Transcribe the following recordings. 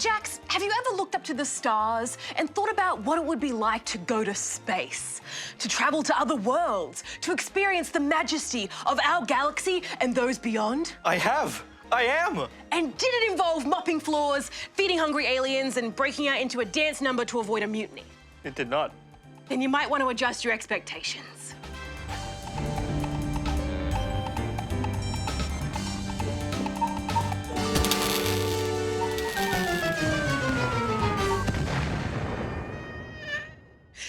Jax, have you ever looked up to the stars and thought about what it would be like to go to space, to travel to other worlds, to experience the majesty of our galaxy and those beyond? I have. I am. And did it involve mopping floors, feeding hungry aliens, and breaking out into a dance number to avoid a mutiny? It did not. Then you might want to adjust your expectations.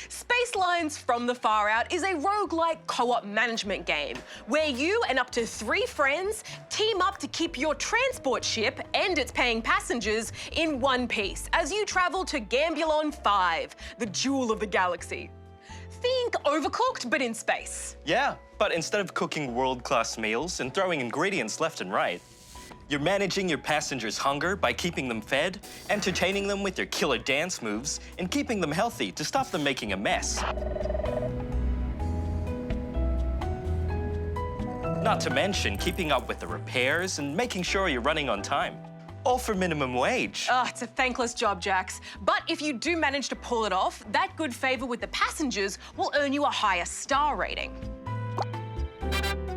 Spacelines From The Farout is a roguelike co-op management game where you and up to 3 friends team up to keep your transport ship and its paying passengers in one piece as you travel to Gambulon 5, the jewel of the galaxy. Think Overcooked, but in space. Yeah, but instead of cooking world-class meals and throwing ingredients left and right, you're managing your passengers' hunger by keeping them fed, entertaining them with your killer dance moves, and keeping them healthy to stop them making a mess. Not to mention keeping up with the repairs and making sure you're running on time. All for minimum wage. It's a thankless job, Jax. But if you do manage to pull it off, that good favor with the passengers will earn you a higher star rating,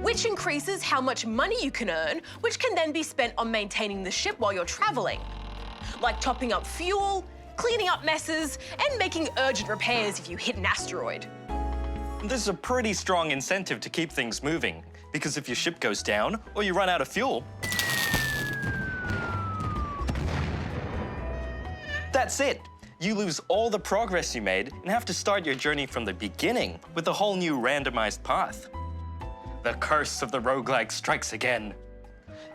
which increases how much money you can earn, which can then be spent on maintaining the ship while you're traveling, like topping up fuel, cleaning up messes, and making urgent repairs if you hit an asteroid. There's a pretty strong incentive to keep things moving, because if your ship goes down or you run out of fuel, that's it. You lose all the progress you made and have to start your journey from the beginning with a whole new randomized path. The curse of the roguelike strikes again.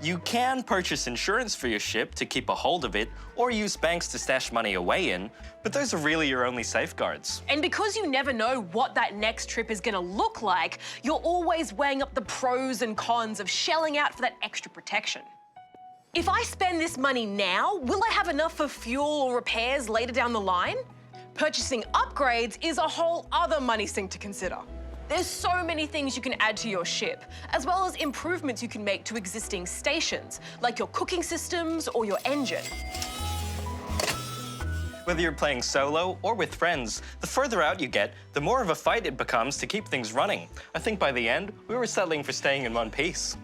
You can purchase insurance for your ship to keep a hold of it or use banks to stash money away in, but those are really your only safeguards. And because you never know what that next trip is gonna look like, you're always weighing up the pros and cons of shelling out for that extra protection. If I spend this money now, will I have enough for fuel or repairs later down the line? Purchasing upgrades is a whole other money sink to consider. There's so many things you can add to your ship, as well as improvements you can make to existing stations, like your cooking systems or your engine. Whether you're playing solo or with friends, the further out you get, the more of a fight it becomes to keep things running. I think by the end, we were settling for staying in one piece.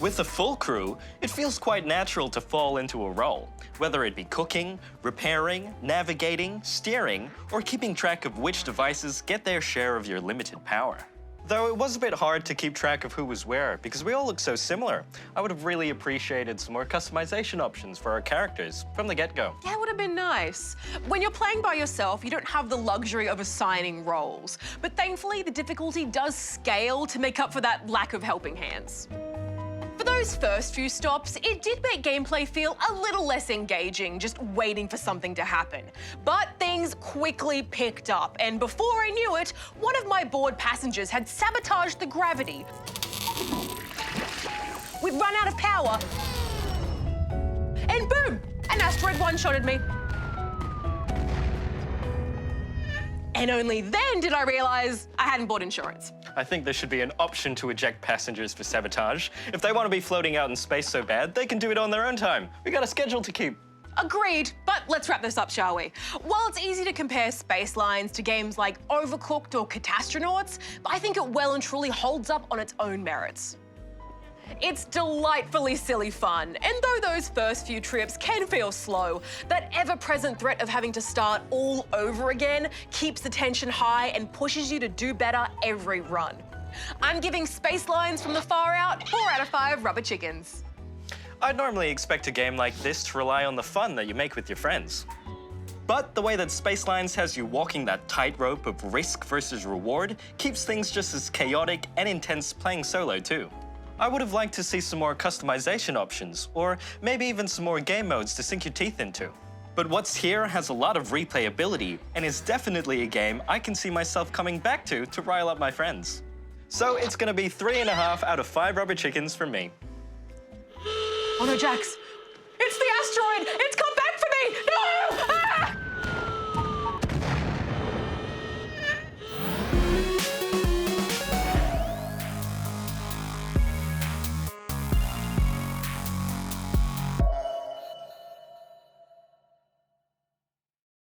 With a full crew, it feels quite natural to fall into a role, whether it be cooking, repairing, navigating, steering, or keeping track of which devices get their share of your limited power. Though it was a bit hard to keep track of who was where, because we all look so similar. I would have really appreciated some more customization options for our characters from the get-go. Yeah, it would have been nice. When you're playing by yourself, you don't have the luxury of assigning roles. But thankfully, the difficulty does scale to make up for that lack of helping hands. For those first few stops, it did make gameplay feel a little less engaging, just waiting for something to happen. But things quickly picked up, and before I knew it, one of my bored passengers had sabotaged the gravity. We'd run out of power, and boom, an asteroid one-shotted me. And only then did I realize I hadn't bought insurance. I think there should be an option to eject passengers for sabotage. If they want to be floating out in space so bad, they can do it on their own time. We got a schedule to keep. Agreed, but let's wrap this up, shall we? While it's easy to compare Spacelines to games like Overcooked or Catastronauts, I think it well and truly holds up on its own merits. It's delightfully silly fun, and though those first few trips can feel slow, that ever-present threat of having to start all over again keeps the tension high and pushes you to do better every run. I'm giving Spacelines From The Farout 4 out of 5 rubber chickens. I'd normally expect a game like this to rely on the fun that you make with your friends. But the way that Spacelines has you walking that tightrope of risk versus reward keeps things just as chaotic and intense playing solo too. I would have liked to see some more customization options, or maybe even some more game modes to sink your teeth into. But what's here has a lot of replayability, and is definitely a game I can see myself coming back to rile up my friends. So it's gonna be 3.5 out of 5 rubber chickens from me. Oh no, Jax, it's the asteroid! It's